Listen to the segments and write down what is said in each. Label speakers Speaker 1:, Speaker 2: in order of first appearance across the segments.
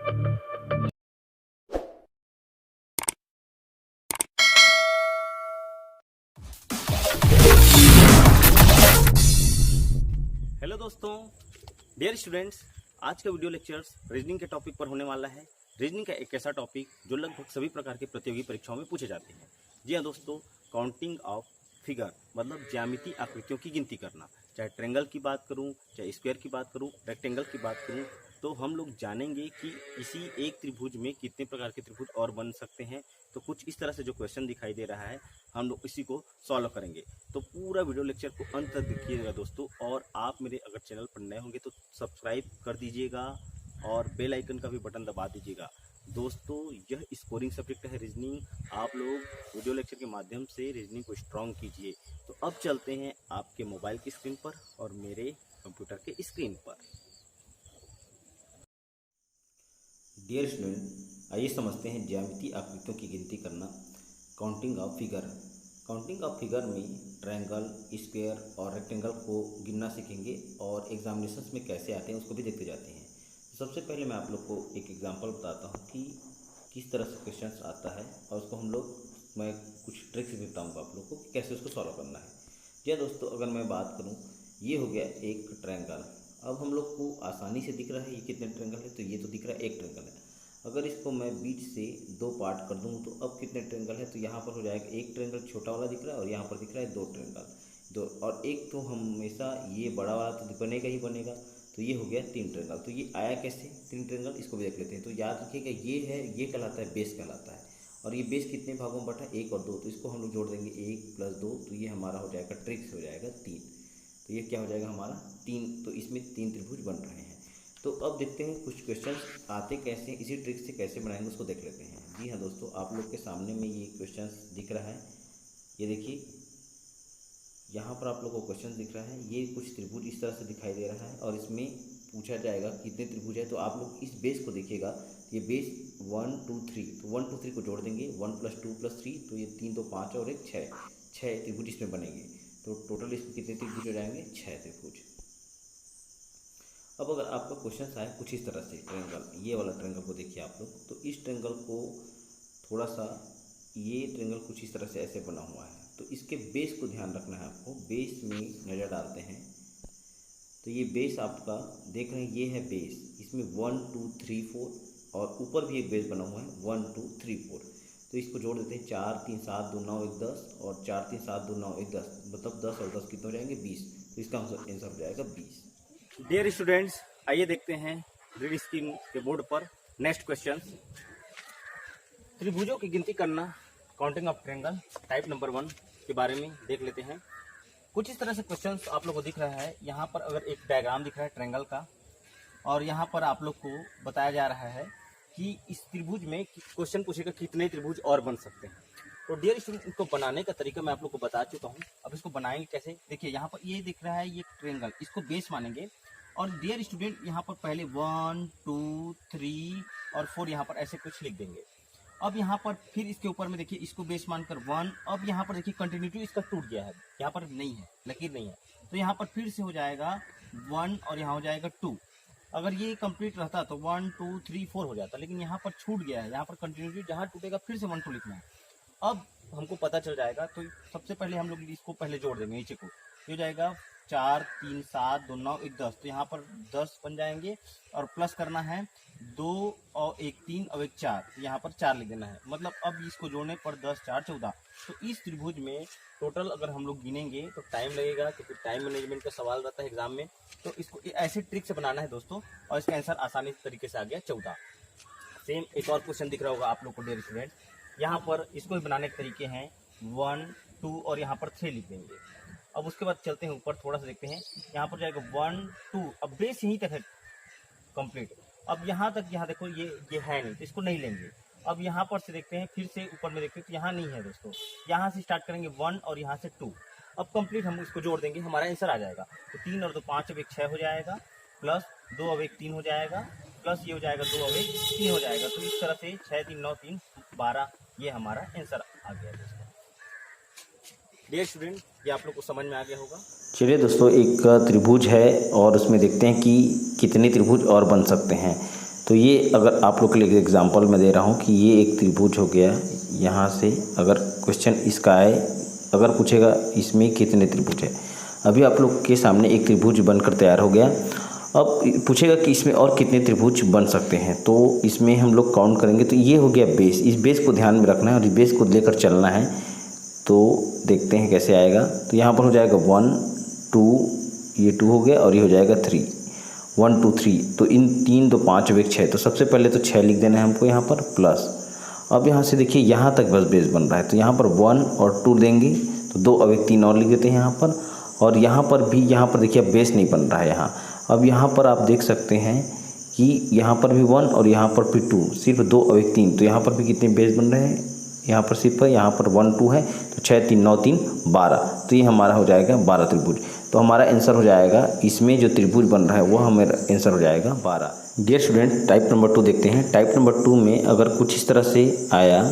Speaker 1: Hello दोस्तों, dear students, आज का वीडियो लेक्चर्स रीजनिंग के टॉपिक पर होने वाला है। रीजनिंग का एक ऐसा टॉपिक जो लगभग सभी प्रकार की प्रतियोगी परीक्षाओं में पूछे जाते हैं। जी हाँ दोस्तों, काउंटिंग ऑफ फिगर मतलब ज्यामितीय आकृतियों की गिनती करना। चाहे ट्रायंगल की बात करूं, चाहे स्क्वायर की बात करूं, रेक्टेंगल की बात करूं, तो हम लोग जानेंगे कि इसी एक त्रिभुज में कितने प्रकार के त्रिभुज और बन सकते हैं। तो कुछ इस तरह से जो क्वेश्चन दिखाई दे रहा है, हम लोग इसी को सॉल्व करेंगे। तो पूरा वीडियो लेक्चर को अंत तक देखिएगा दोस्तों। और आप मेरे अगर चैनल पर नए होंगे तो सब्सक्राइब कर दीजिएगा और बेल आइकन का भी बटन दबा दीजिएगा। दोस्तों, यह स्कोरिंग सब्जेक्ट है रीजनिंग। आप लोग वीडियो लेक्चर के माध्यम से रीजनिंग को स्ट्रॉन्ग कीजिए। तो अब चलते हैं आपके मोबाइल की स्क्रीन पर और मेरे कंप्यूटर के स्क्रीन पर। डियर स्टूडेंट, आइए समझते हैं ज्यामितीय आकृतियों की गिनती करना, counting of figure. Counting of figure में ट्रायंगल, स्क्वायर और रेक्टेंगल को गिनना सीखेंगे और एग्जामिनेशंस में कैसे आते हैं उसको भी देखते जाते हैं। तो सबसे पहले मैं आप लोग को एक एग्जांपल बताता हूँ कि किस तरह से क्वेश्चंस आता है और उसको मैं कुछ ट्रिक्स भी बताऊँगा आप लोग को कि कैसे उसको सॉल्व करना है। जी दोस्तों, अगर मैं बात करूँ, ये हो गया एक ट्रायंगल। अब हम लोग को आसानी से दिख रहा है ये कितने ट्रायंगल है, तो ये तो दिख रहा है एक ट्रायंगल है। अगर इसको मैं बीच से दो पार्ट कर दूँ तो अब कितने ट्रायंगल है, तो यहाँ पर हो जाएगा एक ट्रायंगल छोटा वाला दिख रहा है और यहाँ पर दिख रहा है दो ट्रायंगल, दो और एक। तो हमेशा ये बड़ा वाला तो बनेगा ही बनेगा, तो ये हो गया तीन ट्रायंगल। तो ये आया कैसे तीन ट्रायंगल, इसको भी देख लेते हैं। तो याद रखिएगा ये है, ये कहलाता है बेस कहलाता है। और ये बेस कितने भागों में बटा, एक और दो, तो इसको हम लोग जोड़ देंगे, एक प्लस दो, तो ये हमारा हो जाएगा ट्रिक्स हो जाएगा तीन। तो ये क्या हो जाएगा हमारा तीन। तो इसमें तीन त्रिभुज बन रहे हैं। तो अब देखते हैं कुछ क्वेश्चंस आते कैसे हैं, इसी ट्रिक से कैसे बनाएंगे उसको देख लेते हैं। जी हाँ दोस्तों, आप लोग के सामने में ये क्वेश्चंस दिख रहा है। ये देखिए, यहाँ पर आप लोग को क्वेश्चन दिख रहा है। ये कुछ त्रिभुज इस तरह से दिखाई दे रहा है और इसमें पूछा जाएगा कितने त्रिभुज है। तो आप लोग इस बेस को देखिएगा, ये बेस 1 2 3, तो 1 2 3 को जोड़ देंगे, 1 + 2 + 3, तो ये 3 2 5 और एक 6, 6 त्रिभुज इसमें बनेंगे। तो टोटल इसमें कितने त्रिभुज हो जाएंगे, 6 त्रिभुज। अब अगर आपका क्वेश्चन आए कुछ इस तरह से, ट्रायंगल, ये वाला ट्रायंगल को देखिए आप लोग, तो इस ट्रायंगल को थोड़ा सा, ये ट्रायंगल कुछ इस तरह से ऐसे बना हुआ है। तो इसके बेस को ध्यान रखना है आपको, बेस में नज़र डालते हैं। तो ये बेस आपका देख रहे हैं, ये है बेस, इसमें 1 2 3 4 और ऊपर भी एक बेस बना हुआ है 1 2 3 4। तो इसको जोड़ देते हैं, 4 3 7 2 9 1 10 और 4 3 7 2 9 1 10, मतलब 10 और 10 कितने हो जाएंगे, 20। तो इसका आंसर हो जाएगा 20। डियर स्टूडेंट्स, आइए देखते हैं रीड स्क्रीन के बोर्ड पर नेक्स्ट क्वेश्चन। त्रिभुजों की गिनती करना, counting of triangle, type number 1 के बारे में देख लेते हैं। कुछ इस तरह से क्वेश्चंस आप लोग को दिख रहा है। यहाँ पर अगर एक डायग्राम दिख रहा है ट्रायंगल का, और यहाँ पर आप लोग को बताया जा रहा है कि इस त्रिभुज में क्वेश्चन पूछेगा कितने त्रिभुज और बन सकते हैं। तो डियर स्टूडेंट, इनको बनाने का तरीका मैं आप लोग को बता चुका हूँ। अब इसको बनाएंगे कैसे, देखिए यहाँ पर ये दिख रहा है, ये ट्रायंगल, इसको बेस मानेंगे। और डियर स्टूडेंट, यहाँ पर पहले 1 2 3 और 4 यहाँ पर ऐसे कुछ लिख देंगे। अब यहाँ पर फिर इसके ऊपर में देखिए, इसको बेस मानकर 1। अब यहाँ पर देखिए कंटिन्यूटी इसका टूट गया है, यहाँ पर नहीं है, लकीर नहीं है, तो यहाँ पर फिर से हो जाएगा 1 और यहाँ हो जाएगा 2। अगर ये कंप्लीट रहता तो 1 2 3 4 हो जाता, लेकिन यहाँ पर छूट गया है। यहाँ पर कंटिन्यूटी जहाँ टूटेगा फिर से 1 2 लिखना है। अब हमको पता चल जाएगा। तो सबसे पहले हम लोग इसको पहले जोड़ देंगे, नीचे को हो जाएगा 4 3 7 2 9 1 10, तो यहाँ पर 10 बन जाएंगे। और प्लस करना है 2 और 1 3 और 1 4, यहाँ पर 4 लिख देना है। मतलब अब इसको जोड़ने पर 10 4 14। तो इस त्रिभुज में टोटल अगर हम लोग गिनेंगे तो टाइम लगेगा, क्योंकि टाइम मैनेजमेंट का सवाल रहता है एग्जाम में। तो इसको ऐसे ट्रिक से बनाना है दोस्तों, और इसका आंसर आसानी तरीके से आ गया 14। सेम एक और क्वेश्चन दिख रहा होगा आप लोग को डियर स्टूडेंट, यहाँ पर इसको भी बनाने के तरीके हैं 1 2 और यहाँ पर 3 लिख देंगे। अब उसके बाद चलते हैं ऊपर, थोड़ा सा देखते हैं, यहाँ पर जाएगा 1 2। अब बेस यहीं तक है कंप्लीट। अब यहाँ तक, यहाँ देखो ये है नहीं, तो इसको नहीं लेंगे। अब यहाँ पर से देखते हैं, फिर से ऊपर में देखते हैं, तो यहाँ नहीं है दोस्तों। यहाँ से स्टार्ट करेंगे 1 और यहाँ से 2। अब कंप्लीट हम इसको जोड़ देंगे, हमारा आंसर आ जाएगा। तो 3 और 2 5, अब 1 6 हो जाएगा, प्लस 2 अब 1 3 हो जाएगा, प्लस ये हो जाएगा 2 अब 1 3 हो जाएगा। तो इस तरह से 6 3 9 3 12, ये हमारा आंसर आ गया दोस्तों। डियर स्टूडेंट, ये आप लोग को समझ में आ गया होगा। चलिए दोस्तों, एक त्रिभुज है और उसमें देखते हैं कि कितने त्रिभुज और बन सकते हैं।
Speaker 2: तो ये अगर आप लोग के लिए एग्जांपल मैं दे रहा हूँ कि ये एक त्रिभुज हो गया। यहाँ से अगर क्वेश्चन इसका आए, अगर पूछेगा इसमें कितने त्रिभुज है, अभी आप लोग के सामने एक त्रिभुज बनकर तैयार हो गया। अब पूछेगा कि इसमें और कितने त्रिभुज बन सकते हैं, तो इसमें हम लोग काउंट करेंगे। तो ये हो गया बेस, इस बेस को ध्यान में रखना है और इस बेस को लेकर चलना है। तो देखते हैं कैसे आएगा। तो यहाँ पर हो जाएगा 1 2, ये 2 हो गया और ये हो जाएगा 3, 1 2 3। तो इन 3 2 5 और 1 6, तो सबसे पहले तो 6 लिख देना है हमको यहाँ पर प्लस। अब यहाँ से देखिए यहाँ तक बस बेस बन रहा है, तो यहाँ पर 1 और 2 देंगे तो 2 अब 1 3 और लिख देते हैं यहाँ पर। और यहाँ पर भी, यहाँ पर देखिए अब बेस नहीं बन रहा है यहाँ। अब यहाँ पर आप देख सकते हैं कि यहाँ पर भी 1 और यहाँ पर भी 2, सिर्फ 2 और 1 3। तो यहाँ पर भी कितने बेस बन रहे हैं, यहाँ पर सिर्फ यहाँ पर 1 2 है, तो 6 3 9 3 12। तो ये हमारा हो जाएगा 12 त्रिभुज। तो हमारा आंसर हो जाएगा, इसमें जो त्रिभुज बन रहा है वो हमारा आंसर हो जाएगा 12। डियर स्टूडेंट, टाइप नंबर 2 देखते हैं। टाइप नंबर 2 में अगर कुछ इस तरह से आया,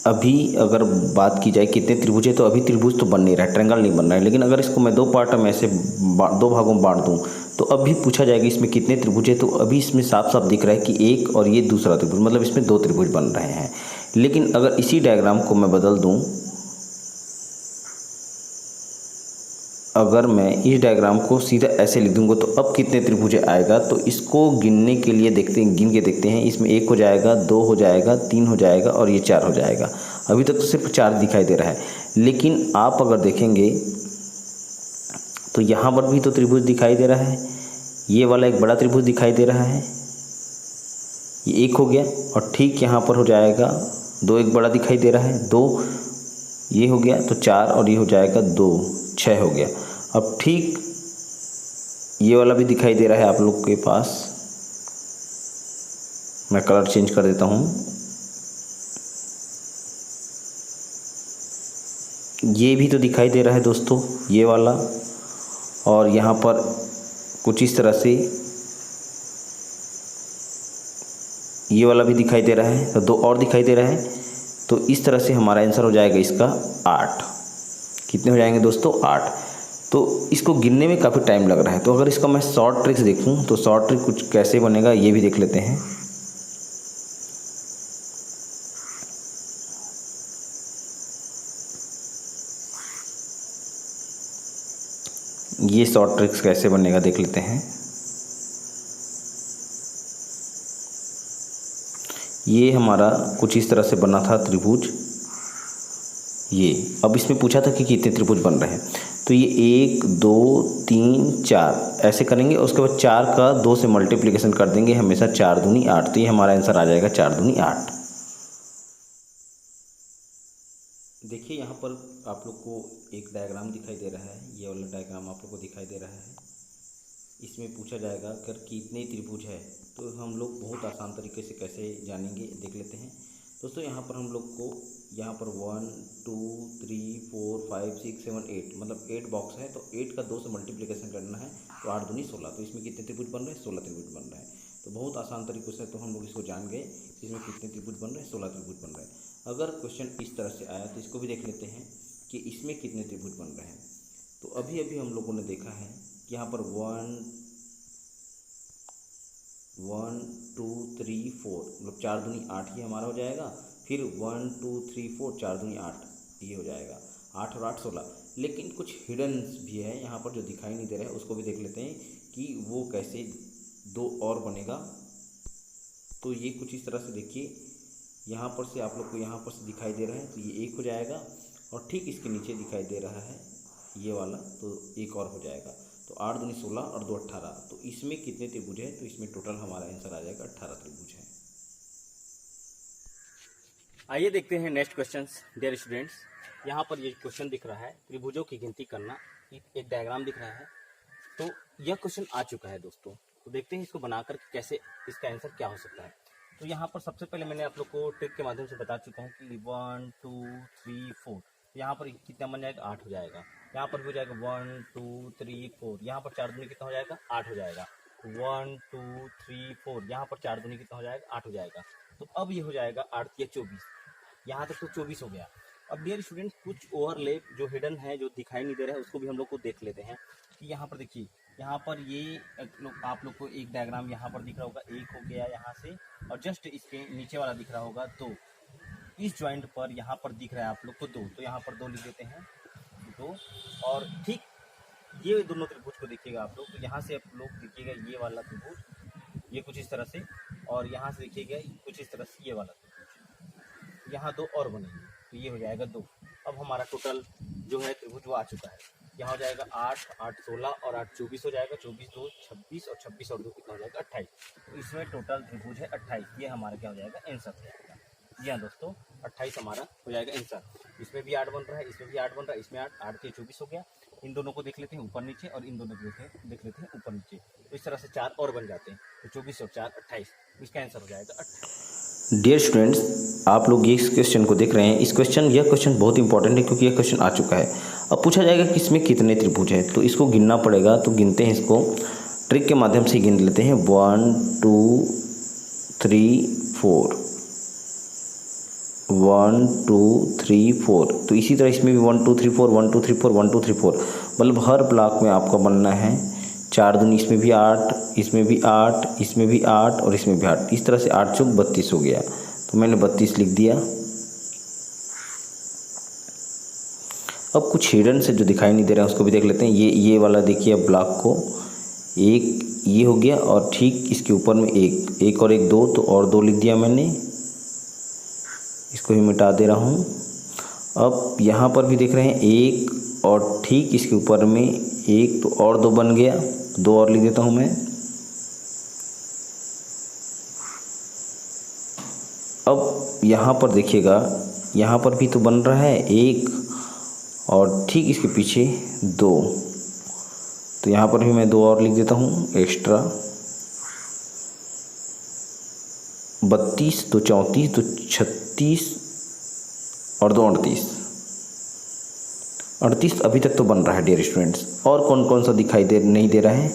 Speaker 2: अभी अगर बात की जाए कितने त्रिभुज है, तो अभी त्रिभुज तो बन नहीं रहा है, ट्रायंगल नहीं बन रहा है। लेकिन अगर इसको मैं 2 पार्ट में ऐसे 2 भागों में बांट दूं, तो अभी पूछा जाएगा इसमें कितने त्रिभुज है। तो अभी इसमें साफ साफ दिख रहा है कि एक और ये दूसरा त्रिभुज, मतलब इसमें 2 त्रिभुज बन रहे हैं। लेकिन अगर इसी डायग्राम को मैं बदल दूँ, अगर मैं इस डायग्राम को सीधा ऐसे लिख दूंगा, तो अब कितने त्रिभुज आएगा। तो इसको गिनने के लिए देखते हैं, गिन के देखते हैं। इसमें 1 हो जाएगा, 2 हो जाएगा, 3 हो जाएगा और ये 4 हो जाएगा। अभी तक तो सिर्फ 4 दिखाई दे रहा है, लेकिन आप अगर देखेंगे तो यहाँ पर भी तो त्रिभुज दिखाई दे रहा है। ये वाला एक बड़ा त्रिभुज दिखाई दे रहा है, ये 1 हो गया। और ठीक यहाँ पर हो जाएगा 2, एक बड़ा दिखाई दे रहा है, 2 ये हो गया, तो 4 और ये हो जाएगा 2, 6 हो गया। अब ठीक ये वाला भी दिखाई दे रहा है आप लोग के पास, मैं कलर चेंज कर देता हूँ। ये भी तो दिखाई दे रहा है दोस्तों, ये वाला। और यहाँ पर कुछ इस तरह से ये वाला भी दिखाई दे रहा है, तो 2 और दिखाई दे रहा है। तो इस तरह से हमारा आंसर हो जाएगा इसका 8। कितने हो जाएंगे दोस्तों, 8। तो इसको गिनने में काफ़ी टाइम लग रहा है। तो अगर इसका मैं शॉर्ट ट्रिक्स देखूं, तो शॉर्ट ट्रिक कुछ कैसे बनेगा ये भी देख लेते हैं। ये शॉर्ट ट्रिक्स कैसे बनेगा देख लेते हैं। ये हमारा कुछ इस तरह से बना था त्रिभुज ये। अब इसमें पूछा था कि कितने त्रिभुज बन रहे हैं, तो ये 1 2 3 4 ऐसे करेंगे। उसके बाद 4 का 2 से मल्टीप्लिकेशन कर देंगे हमेशा, 4 दूनी 8। तो ये हमारा आंसर आ जाएगा 4 दूनी 8। देखिए यहाँ पर आप लोग को एक डायग्राम दिखाई दे रहा है, ये वाला डायग्राम आप लोग को दिखाई दे रहा है। इसमें पूछा जाएगा अगर कितने त्रिभुज है, तो हम लोग बहुत आसान तरीके से कैसे जानेंगे देख लेते हैं दोस्तों। यहाँ पर हम लोग को यहाँ पर 1 2 3 4 5 6 7 8 मतलब 8 बॉक्स है, तो 8 का 2 से मल्टीप्लिकेशन करना है, तो 8 दूनी 16। तो इसमें कितने त्रिभुज बन रहे हैं, 16 त्रिभुज बन रहे हैं। तो बहुत आसान तरीके से तो हम लोग इसको जान गए, इसमें कितने त्रिभुज बन रहे हैं, 16 त्रिभुज बन रहे हैं। अगर क्वेश्चन इस तरह से आया तो इसको भी देख लेते हैं कि इसमें कितने त्रिभुज बन रहे हैं। तो अभी अभी हम लोगों ने देखा है कि यहाँ पर 1 2 3 4 मतलब 4 दूनी 8 ही हमारा हो जाएगा। फिर 1 2 3 4 4 दूनी 8 ये हो जाएगा, 8 और 8 16। लेकिन कुछ हिडन भी है यहाँ पर जो दिखाई नहीं दे रहा है, उसको भी देख लेते हैं कि वो कैसे 2 और बनेगा। तो ये कुछ इस तरह से देखिए, यहाँ पर से आप लोग को यहाँ पर से दिखाई दे रहा है, तो ये 1 हो जाएगा। और ठीक इसके नीचे दिखाई दे रहा है ये वाला, तो 1 और हो जाएगा। तो 8 दूनी 16 और 2 18। तो इसमें कितने त्रिभुज है, तो इसमें टोटल हमारा आंसर आ जाएगा 18 त्रिभुज है।
Speaker 1: आइए देखते हैं नेक्स्ट क्वेश्चन। डियर स्टूडेंट्स, यहाँ पर ये क्वेश्चन दिख रहा है त्रिभुजों की गिनती करना, एक डायग्राम दिख रहा है। तो यह क्वेश्चन आ चुका है दोस्तों, तो देखते हैं इसको बनाकर कैसे इसका आंसर क्या हो सकता है। तो यहाँ पर सबसे पहले मैंने आप लोग को ट्रिक के माध्यम से बता चुका हूँ कि 1 2 3 4। यहाँ पर कितना बन जाएगा, 8 हो जाएगा। यहाँ पर हो जाएगा 1 2 3 4। यहाँ पर 4 दूनी कितना हो जाएगा, 8 हो जाएगा। 1 2 3 4। यहाँ पर 4 दूनी कितना हो जाएगा, 8 हो जाएगा। तो अब ये हो जाएगा 8 या 24। यहाँ तक तो 24 हो गया। अब डियर स्टूडेंट, कुछ ओवरलैप जो हिडन है, जो दिखाई नहीं दे रहा है, उसको भी हम लोग को देख लेते हैं। कि यहाँ पर देखिए यहाँ पर ये आप लोग को एक डायग्राम यहाँ पर दिख रहा होगा, एक हो गया यहाँ से, और जस्ट इसके नीचे वाला दिख रहा होगा दो। इस जॉइंट पर यहाँ पर दिख रहा है आप लोग को दो, तो यहाँ पर दो लिख देते हैं, दो। और ठीक ये दोनों त्रिभुज को देखिएगा आप लोग, तो यहाँ से आप लोग देखिएगा ये वाला त्रिभुज, ये कुछ इस तरह से, और यहाँ से देखिएगा कुछ इस तरह से ये वाला त्रिभुज, यहाँ दो और बनेंगे, तो ये हो जाएगा दो। अब हमारा टोटल जो है त्रिभुज वो आ चुका है। यहाँ हो जाएगा 8, 8 16 और 8 24 हो जाएगा, 24 2 26 और 26 और 2 कितना हो जाएगा 28। तो इसमें टोटल त्रिभुज है 28। ये हमारा क्या हो जाएगा, आंसर हो जाएगा। जी हाँ दोस्तों, 28 हमारा हो जाएगा आंसर। इसमें भी 8 बन रहा है, इसमें भी 8 बन रहा है, इसमें 8 8 के 24 हो गया। इन दोनों को देख लेते हैं ऊपर नीचे, और इन दोनों को देख लेते हैं ऊपर नीचे, तो इस तरह से 4 और बन जाते हैं, तो 24 और 4 28। इसका आंसर हो जाएगा 28।
Speaker 2: डियर स्टूडेंट्स, आप लोग ये इस क्वेश्चन को देख रहे हैं। यह क्वेश्चन बहुत इंपॉर्टेंट है, क्योंकि यह क्वेश्चन आ चुका है। अब पूछा जाएगा कि इसमें कितने त्रिभुज हैं, तो इसको गिनना पड़ेगा। तो गिनते हैं, इसको ट्रिक के माध्यम से गिन लेते हैं। 1 2 3 4, 1 2 3 4। तो इसी तरह इसमें भी 1 2 3 4, 1 2 3 4, 1 2 3 4, मतलब हर ब्लॉक में आपका बनना है 4 दूनी, इसमें भी 8, इसमें भी 8, इसमें भी 8 और इसमें भी 8। इस तरह से 8 चौक 32 हो गया, तो मैंने 32 लिख दिया। अब कुछ हिडन से जो दिखाई नहीं दे रहा है उसको भी देख लेते हैं। ये वाला देखिए, अब ब्लॉक को एक ये हो गया, और ठीक इसके ऊपर में एक और एक 2, तो और 2 लिख दिया मैंने। इसको भी मिटा दे रहा हूँ। अब यहाँ पर भी देख रहे हैं एक, और ठीक इसके ऊपर में एक, तो और 2 बन गया, 2 और लिख देता हूँ मैं। अब यहाँ पर देखिएगा, यहाँ पर भी तो बन रहा है एक, और ठीक इसके पीछे 2, तो यहाँ पर भी मैं 2 और लिख देता हूँ एक्स्ट्रा। 32 2 34 2 36 और 2 38। 38 अभी तक तो बन रहा है डियर स्टूडेंट्स। और कौन कौन सा दिखाई नहीं दे रहा है,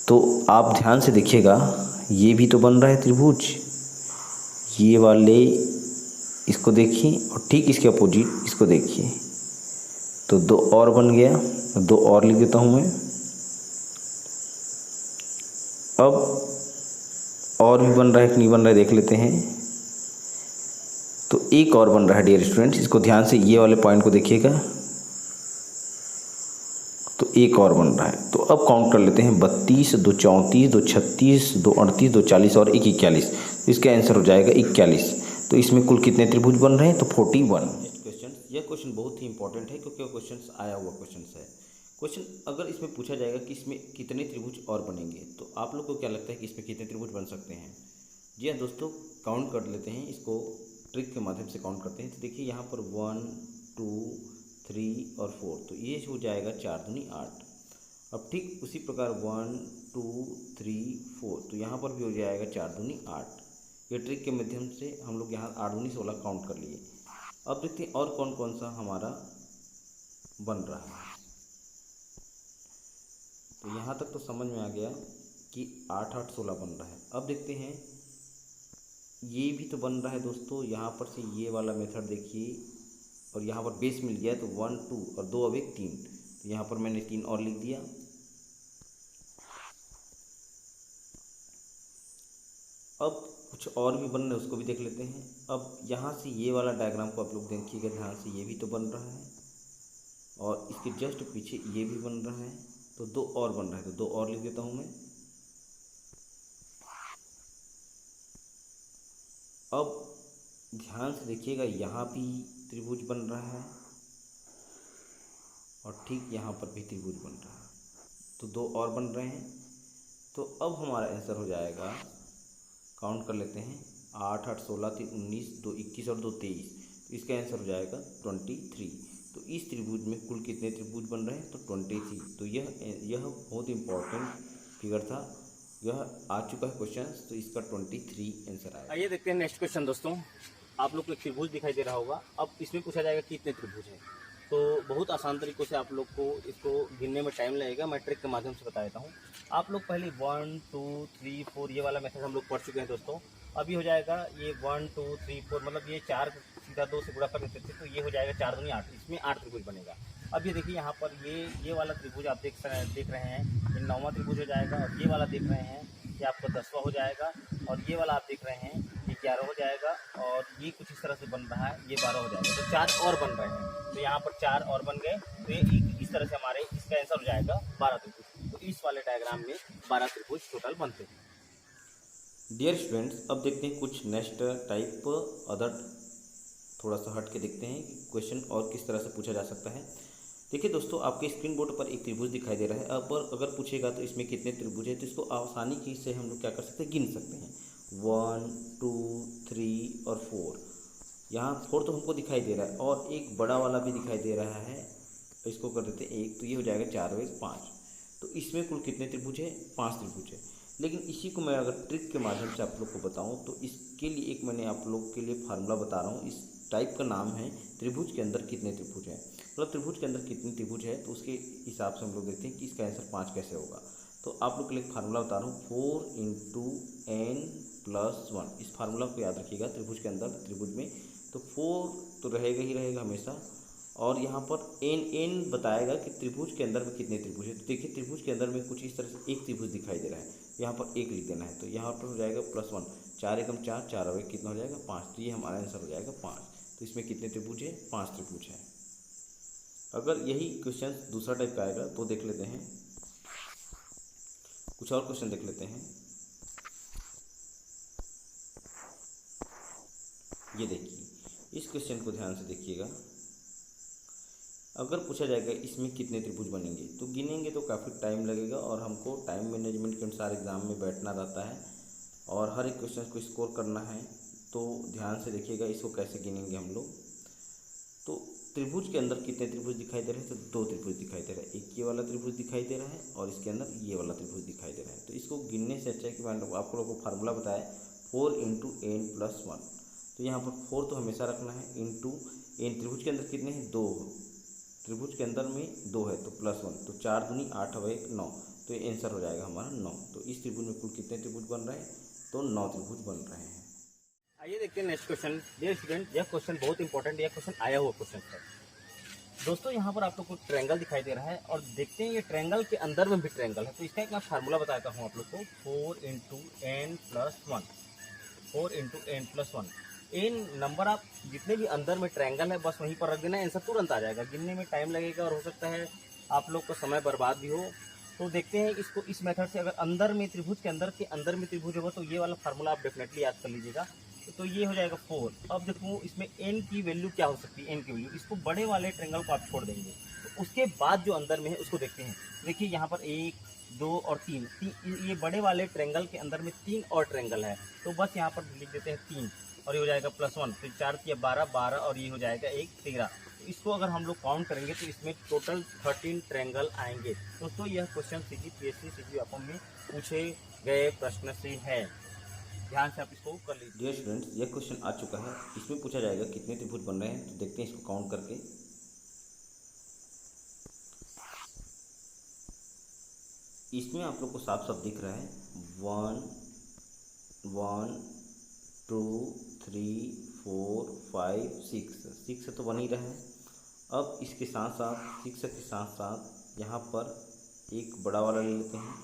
Speaker 2: तो आप ध्यान से देखिएगा। ये भी तो बन रहा है त्रिभुज, ये वाले इसको देखिए, और ठीक इसके अपोजिट इसको देखिए, तो 2 और बन गया, 2 और लिख देता हूँ मैं। अब और भी बन रहा है कि नहीं बन रहा है देख लेते हैं। तो एक और बन रहा है डियर स्टूडेंट्स, इसको ध्यान से ये वाले पॉइंट को देखिएगा, तो एक और बन रहा है। तो अब काउंट कर लेते हैं, 32 2 34 2 36 2 38 2 40 और 1 41। तो इसका आंसर हो जाएगा 41। तो इसमें कुल कितने त्रिभुज बन रहे हैं, तो 41। नेक्स्ट क्वेश्चन, यह क्वेश्चन बहुत ही इंपॉर्टेंट है, क्योंकि यह क्वेश्चन आया हुआ क्वेश्चन है। क्वेश्चन अगर इसमें पूछा जाएगा कि इसमें कितने त्रिभुज और बनेंगे, तो आप लोग को क्या लगता है कि इसमें कितने त्रिभुज बन सकते हैं। जी हाँ दोस्तों, काउंट कर लेते हैं, इसको ट्रिक के माध्यम से काउंट करते हैं। तो देखिए यहाँ पर 1 2 3 और 4, तो ये हो जाएगा 4 दूनी 8। अब ठीक उसी प्रकार 1 2 3 4, तो यहाँ पर भी हो जाएगा 4 दूनी 8। ये ट्रिक के माध्यम से हम लोग यहाँ 8 दूनी 16 काउंट कर लिए। अब देखते हैं और कौन कौन सा हमारा बन रहा है। तो यहाँ तक तो समझ में आ गया कि 8 8 16 बन रहा है। अब देखते हैं, ये भी तो बन रहा है दोस्तों। यहाँ पर से ये वाला मेथड देखिए, और यहाँ पर बेस मिल गया, तो 1 2 और 2 अब 1 3, तो यहाँ पर मैंने 3 और लिख दिया। अब कुछ और भी बन रहे हैं, उसको भी देख लेते हैं। अब यहाँ से ये वाला डायग्राम को आप लोग देखिएगा ध्यान से, ये भी तो बन रहा है, और इसके जस्ट पीछे ये भी बन रहा है, तो 2 और बन रहा है, तो 2 और लिख देता हूँ मैं। अब ध्यान से देखिएगा, यहाँ भी त्रिभुज बन रहा है, और ठीक यहाँ पर भी त्रिभुज बन रहा है, तो 2 और बन रहे हैं। तो अब हमारा आंसर हो जाएगा, काउंट कर लेते हैं, 8 8 16 3 19 2 21 और 2 23। तो इसका आंसर हो जाएगा 23। तो इस त्रिभुज में कुल कितने त्रिभुज बन रहे हैं, तो 23। तो यह बहुत इंपॉर्टेंट फिगर था, यह आ चुका है क्वेश्चन, तो इसका 23 आंसर आएगा।
Speaker 1: आइए देखते हैं नेक्स्ट क्वेश्चन दोस्तों। आप लोग को एक त्रिभुज दिखाई दे रहा होगा। अब इसमें पूछा जाएगा कितने त्रिभुज हैं, तो बहुत आसान तरीक़ों से आप लोग को इसको गिनने में टाइम लगेगा, मैं ट्रिक के माध्यम से बता देता हूँ। आप लोग पहले 1 2 3 4 ये वाला मेथड हम लोग पढ़ चुके हैं दोस्तों। अभी हो जाएगा ये 1 2 3 4, मतलब ये 4 सीधा 2 से गुणा कर देते थे, तो ये हो जाएगा 4 दूनी 8, इसमें 8 त्रिभुज बनेगा। अब ये देखिए यहाँ पर ये वाला त्रिभुज आप देख रहे हैं, ये 9वां त्रिभुज हो जाएगा, और ये वाला देख रहे हैं ये आपका 10वां हो जाएगा, और ये वाला आप देख रहे हैं ये 11 हो जाएगा, और ये कुछ इस तरह से बन रहा है, ये 12 हो जाएगा। तो 4 और बन रहे हैं, तो यहाँ पर 4 और बन गए, तो ये इस तरह से हमारे इसका आंसर हो जाएगा 12 त्रिभुज। तो इस वाले डायग्राम में 12 त्रिभुज टोटल बनते हैं।
Speaker 2: डियर स्टूडेंट्स, अब देखते हैं कुछ नेक्स्ट टाइप अदर, थोड़ा सा हट के देखते हैं कि क्वेश्चन और किस तरह से पूछा जा सकता है। देखिए दोस्तों, आपके स्क्रीन बोर्ड पर एक त्रिभुज दिखाई दे रहा है। अब अगर पूछेगा तो इसमें कितने त्रिभुज है, तो इसको आसानी की से हम लोग क्या कर सकते हैं, गिन सकते हैं। 1 2 3 और 4। यहाँ 4 तो हमको दिखाई दे रहा है, और एक बड़ा वाला भी दिखाई दे रहा है, इसको कर देते हैं 1, तो ये हो जाएगा 4 × 5। तो इसमें कुल कितने त्रिभुज है, 5 त्रिभुज है। लेकिन इसी को मैं अगर ट्रिक के माध्यम से आप लोग को बताऊं, तो इसके लिए एक मैंने आप लोग के लिए फार्मूला बता रहा हूं। इस टाइप का नाम है त्रिभुज के अंदर कितने त्रिभुज है। मतलब त्रिभुज के अंदर कितने त्रिभुज है, तो उसके हिसाब से हम लोग देखते हैं कि इसका आंसर 5 कैसे होगा। तो आप लोग के लिए एक फार्मूला बता रहा हूँ, 4 × n+1। इस फार्मूला को याद रखिएगा त्रिभुज के अंदर, त्रिभुज में तो 4 तो रहेगा ही रहेगा हमेशा, और यहाँ पर n बताएगा कि त्रिभुज के अंदर में कितने त्रिभुज है। तो देखिए त्रिभुज के अंदर में कुछ इस तरह से एक त्रिभुज दिखाई दे रहा है, यहाँ पर 1 लिख देना है, तो यहाँ पर हो जाएगा +1। 4 × 4 4 और 1 कितना हो जाएगा, 5। तो ये हमारा आंसर हो जाएगा 5। तो इसमें कितने त्रिभुज है, 5 त्रिभुज है। अगर यही क्वेश्चन दूसरा टाइप का आएगा तो देख लेते हैं, कुछ और क्वेश्चन देख लेते हैं। ये देखिए, इस क्वेश्चन को ध्यान से देखिएगा। अगर पूछा जाएगा इसमें कितने त्रिभुज बनेंगे, तो गिनेंगे तो काफ़ी टाइम लगेगा, और हमको टाइम मैनेजमेंट के अनुसार एग्ज़ाम में बैठना रहता है, और हर एक क्वेश्चन को स्कोर करना है। तो ध्यान से देखिएगा इसको कैसे गिनेंगे हम लोग। तो त्रिभुज के अंदर कितने त्रिभुज दिखाई दे रहे हैं, तो 2 त्रिभुज दिखाई दे रहा है। एक ये वाला त्रिभुज दिखाई दे रहा है, और इसके अंदर ये वाला त्रिभुज दिखाई दे रहा है। तो इसको गिनने से अच्छा है कि मैंने आप लोगों को फार्मूला बताया 4 × n+1। तो यहाँ पर 4 तो हमेशा रखना है, इंटू n। त्रिभुज के अंदर कितने हैं, 2। त्रिभुज के अंदर में 2 है तो +1, तो 4 दूनी 8 और 1 9। तो ये आंसर हो जाएगा हमारा 9। तो इस त्रिभुज में कुल कितने त्रिभुज बन रहे हैं, तो 9 त्रिभुज बन रहे हैं।
Speaker 1: आइए देखते हैं नेक्स्ट क्वेश्चन। डियर स्टूडेंट, यह क्वेश्चन बहुत इंपॉर्टेंट, यह क्वेश्चन आया हुआ क्वेश्चन है दोस्तों। यहाँ पर आप लोग को ट्रायंगल दिखाई दे रहा है, और देखते हैं ये ट्रायंगल के अंदर में भी ट्रायंगल है। तो इसका एक मैं फार्मूला बताता हूँ आप लोग को, 4 × n+1। 4 × n+1। n नंबर आप जितने भी अंदर में ट्रायंगल है बस वहीं पर रख देना, आंसर तुरंत आ जाएगा। गिनने में टाइम लगेगा, और हो सकता है आप लोग का समय बर्बाद भी हो। तो देखते हैं इसको इस मेथड से। अगर अंदर में त्रिभुज के अंदर में त्रिभुज होगा, तो ये वाला फार्मूला आप डेफिनेटली याद कर लीजिएगा। तो ये हो जाएगा 4। अब देखो इसमें n की वैल्यू क्या हो सकती है, n की वैल्यू, इसको बड़े वाले ट्रायंगल को आप छोड़ देंगे, तो उसके बाद जो अंदर में है उसको देखते हैं। देखिए यहाँ पर 1 2 और 3, ये बड़े वाले ट्रायंगल के अंदर में 3 और ट्रायंगल है, तो बस यहाँ पर लिख देते हैं 3, और ये हो जाएगा +1। फिर 4 × 12 12, और ये हो जाएगा 1 13। तो इसको अगर हम लोग काउंट करेंगे तो इसमें टोटल 13 ट्रायंगल आएंगे। दोस्तों यह क्वेश्चन CGPSC CGFM में पूछे गए प्रश्न से है, ध्यान से आप इसको कर लीजिए।
Speaker 2: डियर स्टूडेंट्स, यह क्वेश्चन आ चुका है। इसमें पूछा जाएगा कितने त्रिभुज बन रहे हैं, तो देखते हैं इसको काउंट करके। इसमें आप लोग को साफ साफ दिख रहा है 1 1 2 3 4 5 6 से तो बन ही रहा है। अब इसके साथ साथ 6 के साथ साथ यहाँ पर एक बड़ा वाला ले लेते हैं,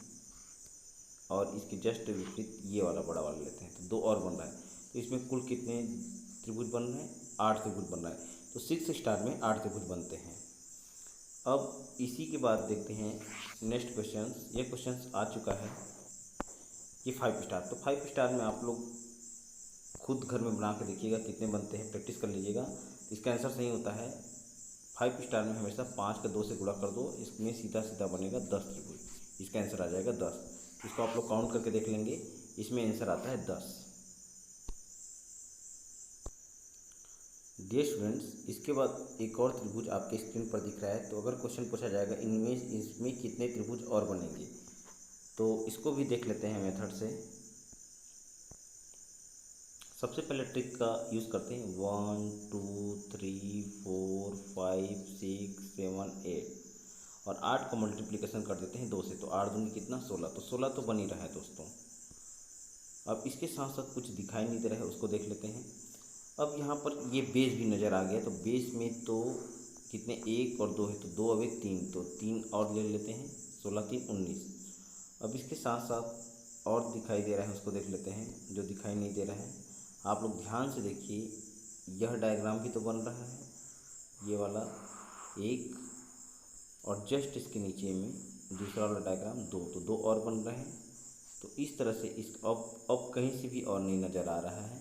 Speaker 2: और इसके जस्ट विपरीत ये वाला बड़ा वाला लेते हैं, तो 2 और बन रहा है। तो इसमें कुल कितने त्रिभुज बन रहे हैं, 8 त्रिभुज बन रहा है। तो 6 स्टार में 8 त्रिभुज बनते हैं। अब इसी के बाद देखते हैं नेक्स्ट क्वेश्चन। ये क्वेश्चन आ चुका है, ये 5 स्टार। तो 5 स्टार में आप लोग खुद घर में बना के देखिएगा कितने बनते हैं, प्रैक्टिस कर लीजिएगा। तो इसका आंसर सही होता है 5 स्टार में हमेशा 5 का 2 से गुणा कर दो, इसमें सीधा सीधा बनेगा 10 त्रिभुज। इसका आंसर आ जाएगा 10। इसको आप लोग काउंट करके देख लेंगे, इसमें आंसर आता है 10। डियर स्टूडेंट्स, इसके बाद एक और त्रिभुज आपके स्क्रीन पर दिख रहा है। तो अगर क्वेश्चन पूछा जाएगा इसमें कितने त्रिभुज और बनेंगे, तो इसको भी देख लेते हैं मेथड से। सबसे पहले ट्रिक का यूज़ करते हैं, 1 2 3 4 5 6 7 8, और 8 का मल्टीप्लिकेशन कर देते हैं 2 से, तो 8 दूनी कितना 16। तो 16 तो बन ही रहा है दोस्तों। अब इसके साथ साथ कुछ दिखाई नहीं दे रहा है, उसको देख लेते हैं। अब यहाँ पर ये बेस भी नज़र आ गया, तो बेस में तो कितने, 1 और 2 है तो 2 अब 1 3, तो 3 और ले लेते हैं, 16 3 19। अब इसके साथ साथ और दिखाई दे रहा है उसको देख लेते हैं, जो दिखाई नहीं दे रहा है आप लोग ध्यान से देखिए, यह डायग्राम भी तो बन रहा है, ये वाला एक, और जस्ट इसके नीचे में दूसरा वाला डायग्राम 2, तो 2 और बन रहे हैं। तो इस तरह से इस अब कहीं से भी और नहीं नज़र आ रहा है,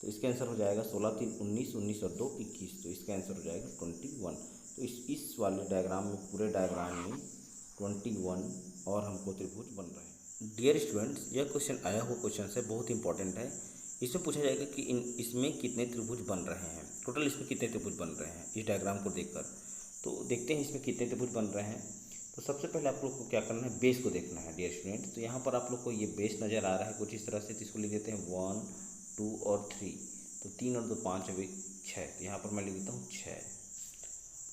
Speaker 2: तो इसका आंसर हो जाएगा 16 3 19, 19 और 2 21, तो इसका आंसर हो जाएगा 21। तो इस वाले डायग्राम में, पूरे डायग्राम में 21 और हमको त्रिभुज बन रहे हैं। डियर स्टूडेंट्स, यह क्वेश्चन आया हुआ क्वेश्चन है, बहुत इंपॉर्टेंट है। इसमें पूछा जाएगा कि इसमें कितने त्रिभुज बन रहे हैं, टोटल इसमें कितने त्रिभुज बन रहे हैं इस डायग्राम को देखकर। तो देखते हैं इसमें कितने त्रिभुज बन रहे हैं। तो सबसे पहले आप लोग को क्या करना है, बेस को देखना है डियर स्टूडेंट। तो यहाँ पर आप लोग को ये बेस नज़र आ रहा है कुछ इस तरह से, तो इसको लिख देते हैं 1 2 और 3, तो 3 और 2 5 अब 6, तो यहाँ पर मैं लिख देता हूँ 6।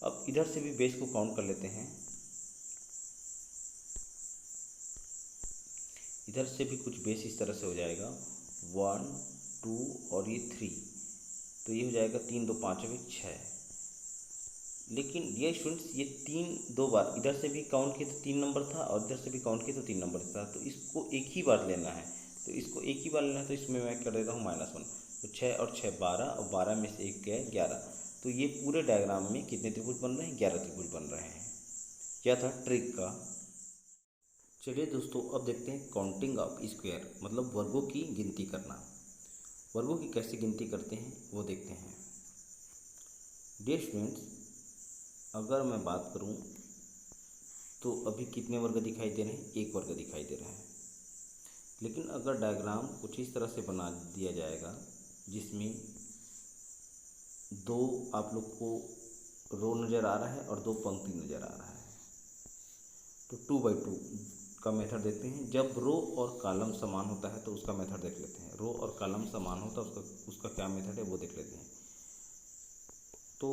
Speaker 2: अब इधर से भी बेस को काउंट कर लेते हैं, इधर से भी कुछ बेस इस तरह से हो जाएगा 1 2 और ये 3, तो ये हो जाएगा 3 2 5 अब 6। लेकिन ये स्टूडेंट्स ये 3 2 बार इधर से भी काउंट किए तो 3 नंबर था, और इधर से भी काउंट किए तो 3 नंबर था, तो इसको एक ही बार लेना है। तो इसको एक ही बार लेना है, तो इसमें मैं कर देता हूँ -1, तो 6 और 6 12, और 12 में से 1 गया 11। तो ये पूरे डायग्राम में कितने त्रिभुज बन रहे हैं, 11 त्रिभुज बन रहे हैं। यह था ट्रिक का। चलिए दोस्तों, अब देखते हैं काउंटिंग ऑफ स्क्वायर, मतलब वर्गों की गिनती करना। वर्गों की कैसे गिनती करते हैं वो देखते हैं। डियर स्टूडेंट्स, अगर मैं बात करूं तो अभी कितने वर्ग दिखाई दे रहे हैं, 1 वर्ग दिखाई दे रहा है। लेकिन अगर डायग्राम कुछ इस तरह से बना दिया जाएगा जिसमें 2 आप लोग को रो नज़र आ रहा है और 2 पंक्ति नज़र आ रहा है, तो 2/2 का मेथड देखते हैं। जब रो और कॉलम समान होता है तो उसका मेथड देख लेते हैं। रो और कॉलम समान होता है उसका क्या मेथड है वो देख लेते हैं। तो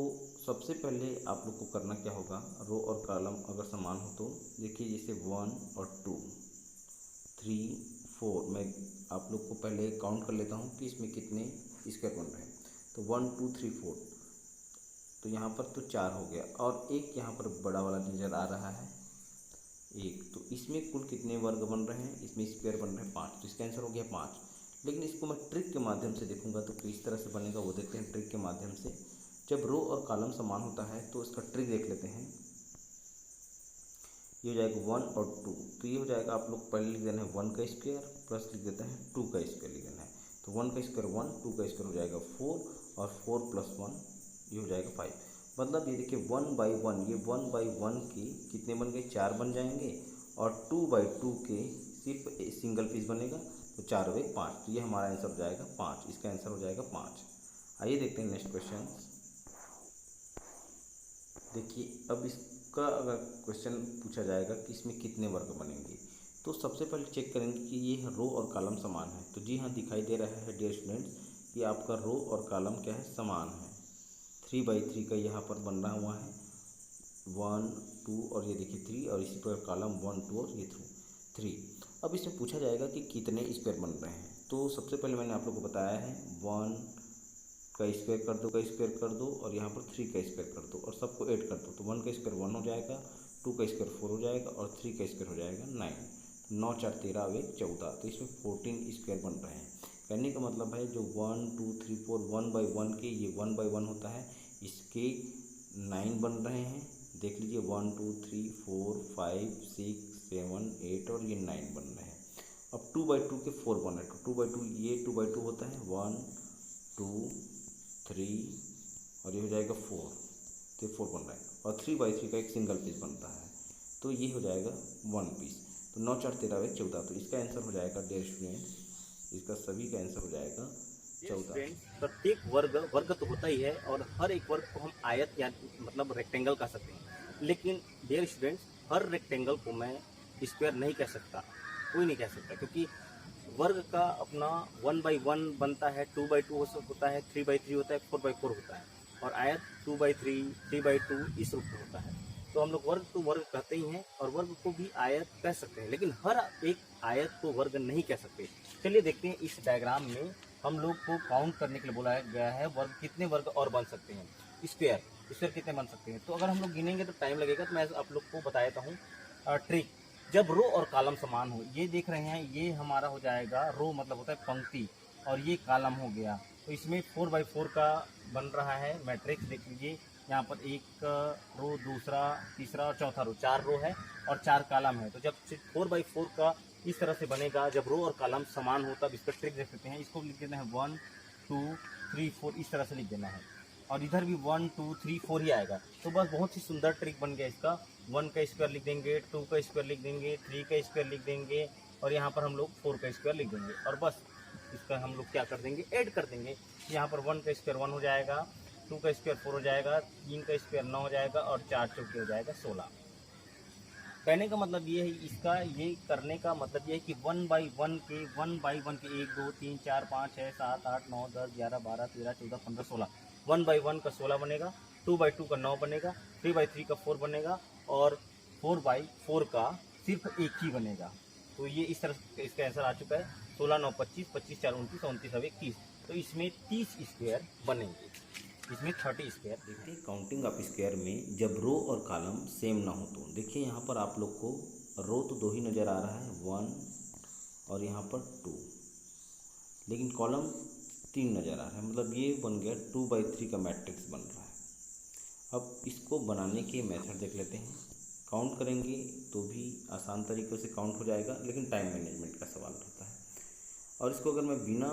Speaker 2: सबसे पहले आप लोग को करना क्या होगा, रो और कॉलम अगर समान हो तो देखिए, जैसे 1 और 2 3 4, मैं आप लोग को पहले काउंट कर लेता हूँ कि इसमें कितने स्क्वायर बन रहे हैं। तो 1 2 3 4, तो यहाँ पर तो 4 हो गया, और एक यहाँ पर बड़ा वाला नज़र आ रहा है 1, तो इसमें कुल कितने वर्ग बन रहे हैं, इसमें स्क्वायर बन रहे हैं 5, तो इसका आंसर हो गया 5। लेकिन इसको मैं ट्रिक के माध्यम से देखूंगा तो किस तरह से बनेगा वो देखते हैं। ट्रिक के माध्यम से जब रो और कॉलम समान होता है तो इसका ट्रिक देख लेते हैं। ये हो जाएगा 1 और 2, तो ये हो जाएगा, आप लोग पहले लिख देना है 1 का स्क्वायर प्लस लिख देते हैं 2 का स्क्वायर लिख देना है। तो 1 का स्क्वायर 1, 2 का स्क्वायर हो जाएगा 4, और 4 + 1 ये हो जाएगा 5। मतलब ये देखिए 1/1, ये 1/1 के कितने बन गए, 4 बन जाएंगे, और 2/2 के सिर्फ सिंगल पीस बनेगा, तो 4 और 1 5, तो ये हमारा आंसर हो जाएगा 5। इसका आंसर हो जाएगा 5। आइए देखते हैं नेक्स्ट क्वेश्चन। देखिए, अब इसका अगर क्वेश्चन पूछा जाएगा कि इसमें कितने वर्ग बनेंगे, तो सबसे पहले चेक करेंगे कि ये रो और कॉलम समान है। तो जी हाँ, दिखाई दे रहा है डियर स्टूडेंट्स कि आपका रो और कॉलम क्या है, समान है। 3/3 का यहाँ पर बन रहा हुआ है 1 2, और ये देखिए 3, और इसी पर कॉलम 1 2 और ये 3। अब इसमें पूछा जाएगा कि कितने स्क्वायर बन रहे हैं। तो सबसे पहले मैंने आप लोग को बताया है 1 का स्क्वायर कर दो, और यहाँ पर 3 का स्क्वायर कर दो, और सबको ऐड कर दो। तो 1 का स्क्वायर 1 हो जाएगा, 2 का स्क्वायर 4 हो जाएगा, और 3 का स्क्वायर हो जाएगा 9। 9 4 13 और 1 14, तो इसमें 14 स्क्वायर बन रहे हैं। कहने का मतलब है जो 1 2 3 4 1/1 के, ये 1/1 होता है, इसके 9 बन रहे हैं। देख लीजिए 1 2 3 4 5 6 7 8, और ये 9 बन रहे हैं। अब 2/2 के 4 बन रहे हैं, तो 2/2 ये 2/2 होता है 1 2 3, और ये हो जाएगा 4, तो 4 बन रहा है, और 3/3 का एक सिंगल पीस बनता है, तो ये हो जाएगा 1 पीस। तो 9 4 13 और 1 14, तो इसका आंसर हो जाएगा डियर स्टूडेंट, इसका सभी का आंसर हो जाएगा 14।
Speaker 1: प्रत्येक वर्ग तो होता ही है, और हर एक वर्ग को हम आयत या मतलब रेक्टेंगल कह सकते हैं। लेकिन डियर स्टूडेंट्स, हर रेक्टेंगल को मैं स्क्वायर नहीं कह सकता, कोई नहीं कह सकता, क्योंकि वर्ग का अपना 1/1 बनता है, 2/2 होता है, 3/3 होता है, 4/4 होता है, और आयत 2/3 3/2 इस रूप में होता है। तो हम लोग वर्ग तो वर्ग कहते ही हैं, और वर्ग को भी आयत कह सकते हैं, लेकिन हर एक आयत को वर्ग नहीं कह सकते। चलिए देखते हैं, इस डायग्राम में हम लोग को काउंट करने के लिए बोला गया है वर्ग, कितने वर्ग और बन सकते हैं। स्क्वायर स्क्वायर कितने बन सकते हैं। तो अगर हम लोग गिनेंगे तो टाइम लगेगा, तो मैं आप लोग को बता देता हूँ ट्रिक। जब रो और कॉलम समान हो, ये देख रहे हैं ये हमारा हो जाएगा रो, मतलब होता है पंक्ति, और ये कॉलम हो गया। तो इसमें 4x4 का बन रहा है मैट्रिक्स। देख लीजिए यहाँ पर एक रो, दूसरा, तीसरा और चौथा रो, 4 रो है और 4 कॉलम है। तो जब 4x4 का इस तरह से बनेगा, जब रो और कॉलम समान हो, तब इसका ट्रिक देख सकते हैं। इसको लिख देना है 1 2 3 4, इस तरह से लिख देना है, और इधर भी 1 2 3 4 ही आएगा। तो बस बहुत ही सुंदर ट्रिक बन गया इसका। 1 का स्क्वायर लिख देंगे, 2 का स्क्वायर लिख देंगे, 3 का स्क्वायर लिख देंगे, और यहाँ पर हम लोग 4 का स्क्वायर लिख देंगे, और बस इसका हम लोग क्या कर देंगे, ऐड कर देंगे। यहाँ पर 1 का स्क्वायर 1 हो जाएगा, 2 का स्क्वायर 4 हो जाएगा, 3 का स्क्वायर 9 हो जाएगा, और 4 चौके हो जाएगा 16। कहने का मतलब ये है, इसका ये करने का मतलब ये है कि 1 बाई 1 के 1 2 3 4 5 6 7 8 9 10 11 12 13 14 15 16, 1 बाई 1 का 16 बनेगा, 2 बाई 2 का 9 बनेगा, 3 बाई 3 का 4 बनेगा, और 4 बाई 4 का सिर्फ एक ही बनेगा। तो ये इस तरह इसका आंसर आ चुका है। 16 9 25, 25 4 29, 29 अब 31। तो इसमें 30 स्क्वायर बनेंगे, इसमें 30 स्क्वायर।
Speaker 2: देखते हैं काउंटिंग ऑफ स्क्वायर में जब रो और कॉलम सेम ना हो तो। देखिए यहाँ पर आप लोग को रो तो 2 ही नज़र आ रहा है, 1 और यहाँ पर 2, लेकिन कॉलम 3 नज़र आ रहा है, मतलब ये बन गया 2/3 का मैट्रिक्स बन रहा है। अब इसको बनाने के मेथड देख लेते हैं। काउंट करेंगे तो भी आसान तरीक़े से काउंट हो जाएगा, लेकिन टाइम मैनेजमेंट का सवाल रहता है। और इसको अगर मैं बिना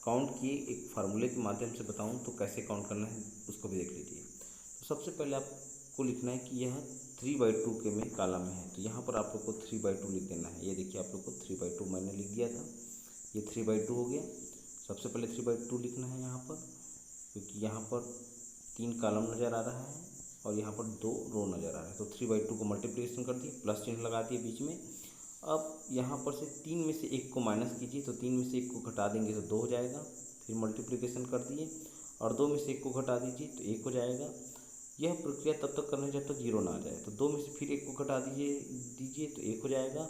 Speaker 2: काउंट किए एक फार्मूले के माध्यम से बताऊं तो कैसे काउंट करना है उसको भी देख लीजिए। तो सबसे पहले आपको लिखना है कि यह 3/2 के में कॉलम है, तो यहाँ पर आप लोग को 3/2 लिख देना है। ये देखिए आप लोग को 3/2 मैंने लिख दिया था, ये 3/2 हो गया। सबसे पहले 3/2 लिखना है यहाँ पर, क्योंकि यहाँ पर 3 कॉलम नज़र आ रहा है और यहाँ पर 2 रो नज़र आ रहा है। तो 3/2 को मल्टीप्लिकेशन कर दिए, प्लस चिन्ह लगा दिए बीच में। अब यहाँ पर से 3 में से 1 को माइनस कीजिए, तो 3 में से 1 को घटा देंगे तो 2 हो जाएगा। फिर मल्टीप्लिकेशन कर दिए और 2 में से 1 को घटा दीजिए तो 1 हो जाएगा। यह प्रक्रिया तब तक करना है जब तक 0 ना आ जाए। तो 2 में से फिर 1 को घटा दीजिए तो 1 हो जाएगा,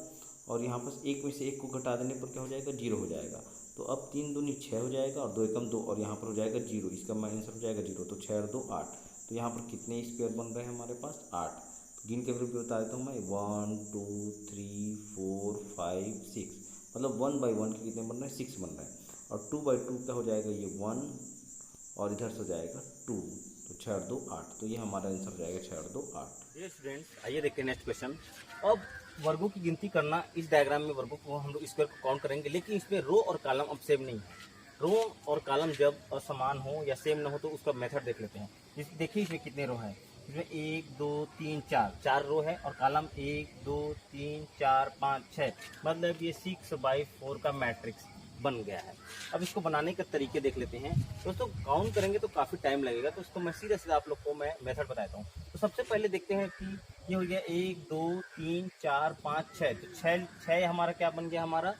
Speaker 2: और यहाँ पर 1 में से 1 को घटा देने पर क्या हो जाएगा, 0 हो जाएगा। तो अब 3 दूनी 6 हो जाएगा, और 2 एकम 2, और यहाँ पर हो जाएगा 0। इसका आंसर हो जाएगा 0। तो 6 और 2 8। तो यहाँ पर कितने स्क्वायर बन रहे हैं हमारे पास, 8। गिन के फिर भी बता देता हूँ मैं, 1 2 3 4 5 6, मतलब 1/1 के कितने बन रहे हैं, 6 बन रहे हैं। और 2/2 का हो जाएगा ये 1, और इधर से हो जाएगा 2। तो 6 और 2 8। तो ये हमारा आंसर हो जाएगा 6 और 2 8।
Speaker 1: ये स्टूडेंट्स, आइए देखते हैं नेक्स्ट क्वेश्चन। अब वर्गों की गिनती करना, इस डायग्राम में वर्गों को हम लोग स्क्वायर को काउंट करेंगे, लेकिन इसमें रो और कॉलम अब सेम नहीं है। रो और कॉलम जब असमान हो या सेम ना हो तो उसका मेथड देख लेते हैं। देखिए इसमें कितने रो हैं, इसमें 1 2 3 4 रो है, और कॉलम 1 2 3 4 5 6, मतलब ये 6/4 का मैट्रिक्स बन गया है। अब इसको बनाने के तरीके देख लेते हैं दोस्तों। काउंट करेंगे तो काफ़ी टाइम लगेगा, तो इसको मैं सीधा सीधा आप लोग को मैं मेथड बताता हूँ। तो सबसे पहले देखते हैं कि ये हो गया 1 2 3 4 5 6। तो 6 हमारा क्या बन गया, हमारा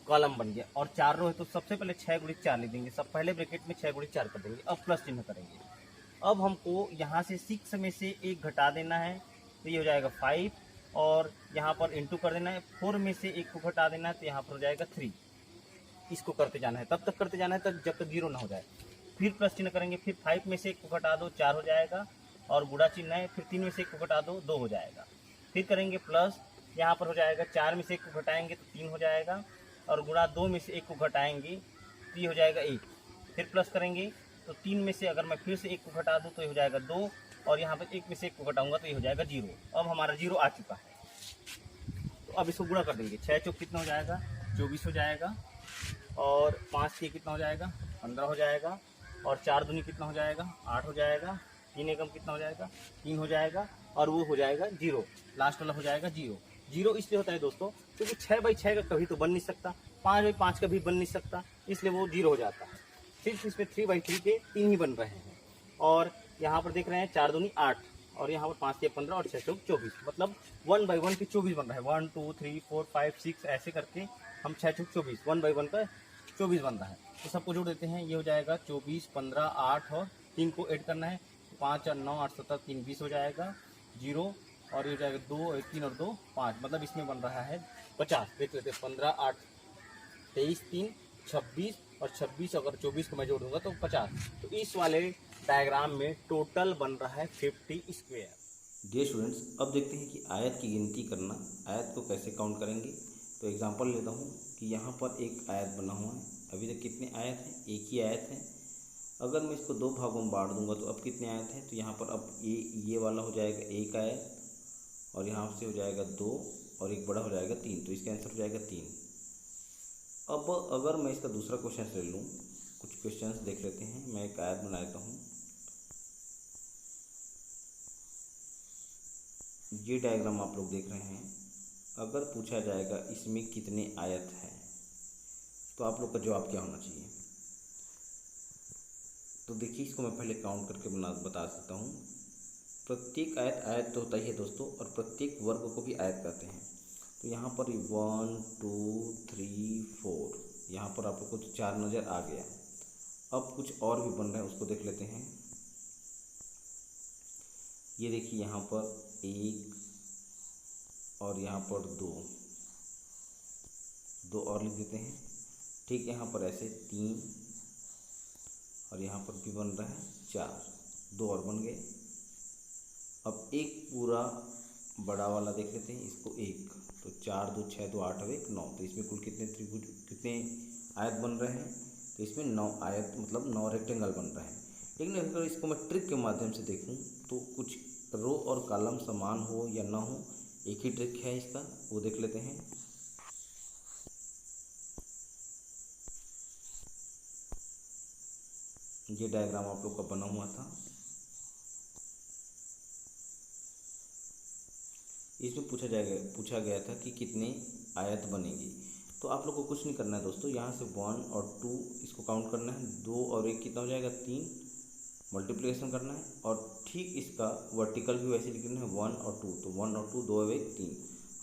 Speaker 1: कॉलम बन गया, और 4 रो है। तो सबसे पहले 6 × 4 लिख देंगे, सब पहले ब्रैकेट में 6 × 4 कर देंगे। अब प्लस चिन्ह करेंगे। अब हमको यहाँ से 6 में से 1 घटा देना है, तो ये हो जाएगा 5, और यहाँ पर इंटू कर देना है। 4 में से 1 को घटा देना है, तो यहाँ पर हो जाएगा 3। इसको करते जाना है, तब तक करते जाना है तब जब तक 0 ना हो जाए। फिर प्लस चिन्ह करेंगे, फिर 5 में से 1 को घटा दो, 4 हो जाएगा, और गुणा चिन्ह है, फिर 3 में से 1 को घटा दो, 2 हो जाएगा। फिर करेंगे प्लस, यहाँ पर हो जाएगा 4 में से 1 को घटाएंगे तो 3 हो जाएगा, और गुणा 2 में से 1 को घटाएंगे तो ये हो जाएगा 1। फिर प्लस करेंगे तो 3 में से अगर मैं फिर से 1 को घटा दूँ तो ये हो जाएगा 2, और यहाँ पर 1 में से 1 को घटाऊंगा तो ये हो जाएगा 0। अब हमारा 0 आ चुका है। तो अब इसको गुणा कर देंगे, 6 चौक कितना हो जाएगा, 24 हो जाएगा, और 5 के कितना हो जाएगा, 15 हो जाएगा, और 4 दूनी कितना हो जाएगा, 8 हो जाएगा, 3 एकम कितना हो जाएगा, 3 हो जाएगा, और वो हो जाएगा 0। लास्ट वाला हो जाएगा 0। 0 इसलिए होता है दोस्तों क्योंकि 6/6 का कभी तो बन नहीं सकता, 5/5 का भी बन नहीं सकता, इसलिए वो 0 हो जाता है। सिर्फ इसमें 3/3 के 3 ही बन रहे हैं। और यहाँ पर देख रहे हैं 4 दूनी 8, और यहाँ पर 5 के 15 और 6 चौक 24, मतलब 1/1 के 24 बन रहा है। 1 2 3 4 5 6 ऐसे करके हम 6 चौक 24, 1/1 का 24 बन रहा है। तो सबको जोड़ देते हैं, ये हो जाएगा 24 15 8, और 3 को ऐड करना है, 5 और 9 8 17 3 20 हो जाएगा 0, और ये हो जाएगा 2 3 और 2 5, मतलब इसमें बन रहा है 50। देख लेते हैं, 15 8 23 3 26, और 26 अगर 24 को मैं जोड़ दूंगा तो 50। तो इस वाले डायग्राम में टोटल बन रहा है 50 स्क्वायर।
Speaker 2: डियर स्टूडेंट्स, अब देखते हैं कि आयत की गिनती करना, आयत को कैसे काउंट करेंगे। तो एग्जांपल लेता हूँ कि यहाँ पर एक आयत बना हुआ है। अभी तक कितने आयत हैं? एक ही आयत है। अगर मैं इसको दो भागों में बांट दूंगा तो अब कितने आयत हैं? तो यहाँ पर अब ये वाला हो जाएगा एक आयत, और यहाँ से हो जाएगा दो, और एक बड़ा हो जाएगा तीन। तो इसका आंसर हो जाएगा तीन। अब अगर मैं इसका दूसरा क्वेश्चन ले लूँ, कुछ क्वेश्चंस देख लेते हैं। मैं एक आयत बना लेता हूँ। ये डायग्राम आप लोग देख रहे हैं। अगर पूछा जाएगा इसमें कितने आयत हैं, तो आप लोग का जवाब क्या होना चाहिए? तो देखिए, इसको मैं पहले काउंट करके बता सकता हूँ। प्रत्येक आयत आयत तो होता ही है दोस्तों, और प्रत्येक वर्ग को भी आयत कहते हैं। तो यहाँ पर 1 2 3 4, यहाँ पर आप लोग को 4 नज़र आ गया। अब कुछ और भी बन रहे हैं, उसको देख लेते हैं। ये देखिए, यहाँ पर एक, और यहाँ पर दो और लिख देते हैं। ठीक, यहाँ पर ऐसे 3, और यहाँ पर भी बन रहा है 4, दो और बन गए। अब एक पूरा बड़ा वाला देख लेते हैं, इसको एक। तो 4 2 6 2 8 और 1 9। तो इसमें कुल कितने त्रिभुज, कितने आयत बन रहे हैं? तो इसमें 9 आयत, मतलब 9 रेक्टेंगल बन रहे हैं। लेकिन अगर इसको मैं ट्रिक के माध्यम से देखूं तो कुछ रो और कॉलम समान हो या ना हो, एक ही ट्रिक है इसका, वो देख लेते हैं। ये डायग्राम आप लोग का बना हुआ था। इसमें पूछा गया था कि कितने आयत बनेंगी। तो आप लोग को कुछ नहीं करना है दोस्तों, यहाँ से 1 और 2 इसको काउंट करना है। 2 और 1 कितना हो जाएगा? 3, मल्टीप्लिकेशन करना है। और ठीक इसका वर्टिकल भी वैसे लिखना है, 1 और 2। तो 1 और 2, 2 और 1 3।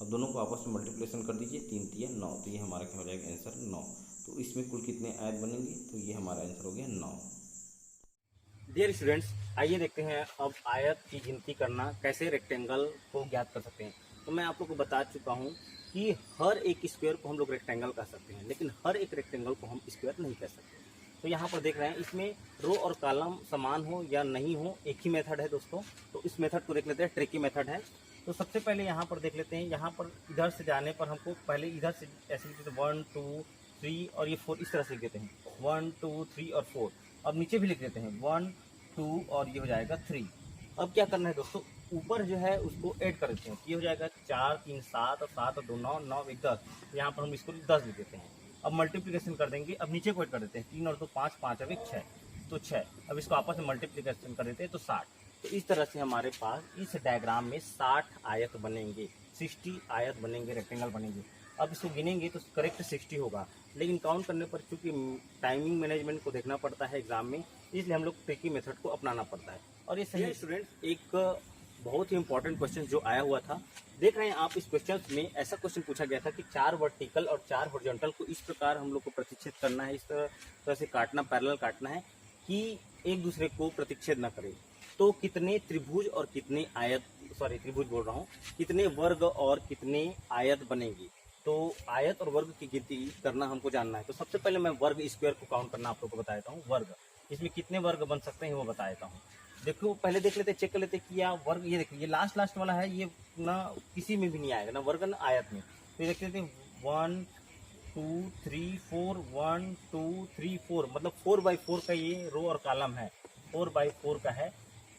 Speaker 2: अब दोनों को आपस में मल्टीप्लिकेशन कर दीजिए, 3 3 9। तो ये हमारा क्या हो जाएगा? आंसर 9। तो इसमें कुल कितने आयत बनेंगे? तो ये हमारा आंसर हो गया 9।
Speaker 1: डियर स्टूडेंट्स, आइए देखते हैं अब आयत की गिनती करना कैसे रेक्टेंगल को ज्ञात कर सकते हैं। तो मैं आप लोग को बता चुका हूं कि हर एक स्क्वायर को हम लोग रेक्टेंगल कह सकते हैं, लेकिन हर एक रेक्टेंगल को हम स्क्वायर नहीं कह सकते। तो यहाँ पर देख रहे हैं, इसमें रो और कॉलम समान हो या नहीं हो, एक ही मेथड है दोस्तों। तो इस मेथड को देख लेते हैं, ट्रिकी मेथड है। तो सबसे पहले यहाँ पर देख लेते हैं, यहाँ पर इधर से जाने पर हमको पहले इधर से ऐसे लिख देते हैं 1 2 3 और ये 4, इस तरह से लिख देते हैं 1 2 3 और 4। अब नीचे भी लिख देते हैं 1 2 और ये हो जाएगा 3। अब क्या करना है दोस्तों, ऊपर जो है उसको ऐड कर देते हैं। ये हो जाएगा 4 3 7 और 7 और 2 9, 9 1 10। यहाँ पर हम इसको 10 लिख देते हैं। अब मल्टीप्लिकेशन कर देंगे, अब नीचे को ऐड कर देते हैं, 3 और 2 5, 5 और 1 6, तो 6। अब इसको आपस में मल्टीप्लिकेशन कर देते हैं तो 60। तो इस तरह से हमारे पास इस डायग्राम में 60 आयत बनेंगे, 60 आयत बनेंगे, रेक्टेंगल बनेंगे। अब इसको गिनेंगे तो करेक्ट 60 होगा, लेकिन काउंट करने पर चूंकि टाइमिंग मैनेजमेंट को देखना पड़ता है एग्जाम में, इसलिए हम लोग ट्रिकी मेथड को अपनाना पड़ता है। और ये सही स्टूडेंट, एक बहुत ही इंपॉर्टेंट क्वेश्चन जो आया हुआ था, देख रहे हैं आप, इस क्वेश्चन में ऐसा क्वेश्चन पूछा गया था कि 4 वर्टिकल और 4 हॉरिजॉन्टल को इस प्रकार हम लोग को प्रतिच्छेद करना है, इस तरह से काटना, पैरेलल काटना है कि एक दूसरे को प्रतिच्छेद न करे। तो कितने त्रिभुज और कितने आयत, सॉरी त्रिभुज बोल रहा हूँ, कितने वर्ग और कितने आयत बनेंगे। तो आयत और वर्ग की गिनती करना हमको जानना है। तो सबसे पहले मैं वर्ग स्क्वायर को काउंट करना आप लोग को बता देता हूँ। वर्ग, इसमें कितने वर्ग बन सकते हैं वो बता देता हूँ। देखो, पहले देख लेते, चेक कर लेते कि या वर्ग, ये देखिए ये लास्ट वाला है, ये ना किसी में भी नहीं आएगा, ना वर्ग ना आयत में। तो देख लेते 1 2 3 4, 1 2 3 4, मतलब 4x4 का ये रो और कॉलम है, 4x4 का है।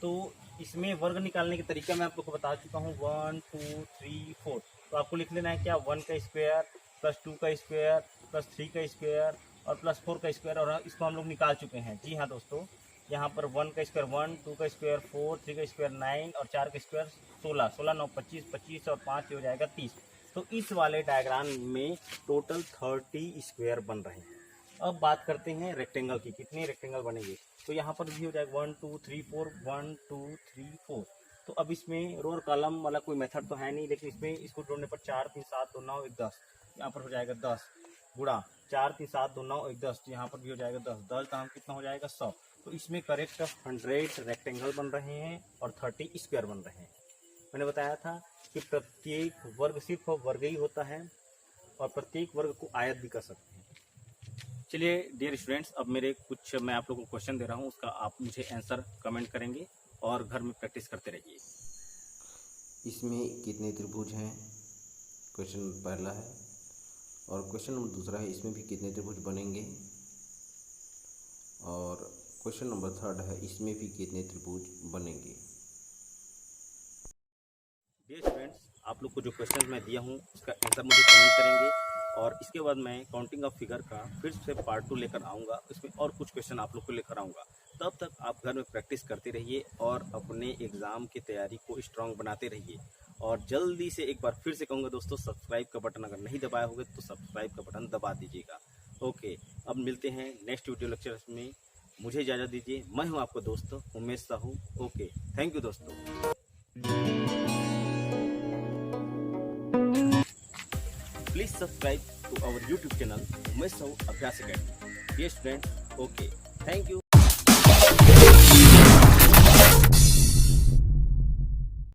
Speaker 1: तो इसमें वर्ग निकालने का तरीका मैं आप लोग को बता चुका हूँ, 1 2 3 4। तो आपको लिख लेना है क्या, 1 का स्क्वायर प्लस 2 का स्क्वायर प्लस 3 का स्क्वायर और प्लस 4 का स्क्वायर, और इसको हम लोग निकाल चुके हैं। जी हाँ दोस्तों, यहाँ पर 1 का स्क्वायर 1, 2 का स्क्वायर 4, 3 का स्क्वायर 9 और 4 का स्क्वायर 16, 16 9 25, 25 और 5 हो जाएगा 30। तो इस वाले डायग्राम में टोटल 30 स्क्वायर बन रहे हैं। अब बात करते हैं रेक्टेंगल की, कितने रेक्टेंगल बनेंगे। तो यहाँ पर भी हो जाएगा 1 2 3 4, 1 2 3 4। तो अब इसमें रो और कॉलम वाला कोई मेथड तो है नहीं, लेकिन इसमें इसको जोड़ने पर 4 3 7 2 9 1 10, यहाँ पर हो जाएगा 10 गुणा 4 3 7 2 9 1 10, यहाँ पर भी हो जाएगा 10 10 दाम कितना हो जाएगा 100। तो इसमें करेक्ट 100 रेक्टेंगल बन रहे हैं और 30 स्क्वायर बन रहे हैं। मैंने बताया था कि प्रत्येक वर्ग सिर्फ वर्ग ही होता है और प्रत्येक वर्ग को आयत भी कर सकते हैं। चलिए डियर स्टूडेंट्स, अब मेरे कुछ मैं आप लोगों को क्वेश्चन दे रहा हूँ, उसका आप मुझे आंसर कमेंट करेंगे और घर में प्रैक्टिस करते रहिए।
Speaker 2: इसमें कितने त्रिभुज हैं, क्वेश्चन पहला है। और क्वेश्चन नंबर दूसरा है, इसमें भी कितने त्रिभुज बनेंगे। और क्वेश्चन नंबर थर्ड है, इसमें भी कितने त्रिभुज बनेंगे।
Speaker 1: डियर स्टूडेंट्स, आप लोग को जो क्वेश्चन मैं दिया हूँ उसका आंसर मुझे कमेंट करेंगे और इसके बाद मैं काउंटिंग ऑफ फिगर का फिर से पार्ट 2 लेकर आऊँगा। इसमें और कुछ क्वेश्चन आप लोग को लेकर आऊँगा। तब तक आप घर में प्रैक्टिस करते रहिए और अपने एग्ज़ाम की तैयारी को स्ट्रांग बनाते रहिए। और जल्दी से एक बार फिर से कहूँगा दोस्तों, सब्सक्राइब का बटन अगर नहीं दबाया होगा तो सब्सक्राइब का बटन दबा दीजिएगा। ओके, अब मिलते हैं नेक्स्ट वीडियो लेक्चर में। मुझे इजाज़त दीजिए। मैं हूँ आपका दोस्त Umesh Sahu. Okay, thank you दोस्तों। Please subscribe to our YouTube channel, Umesh Sahu Abhyas Academy. Dear students, okay, thank you.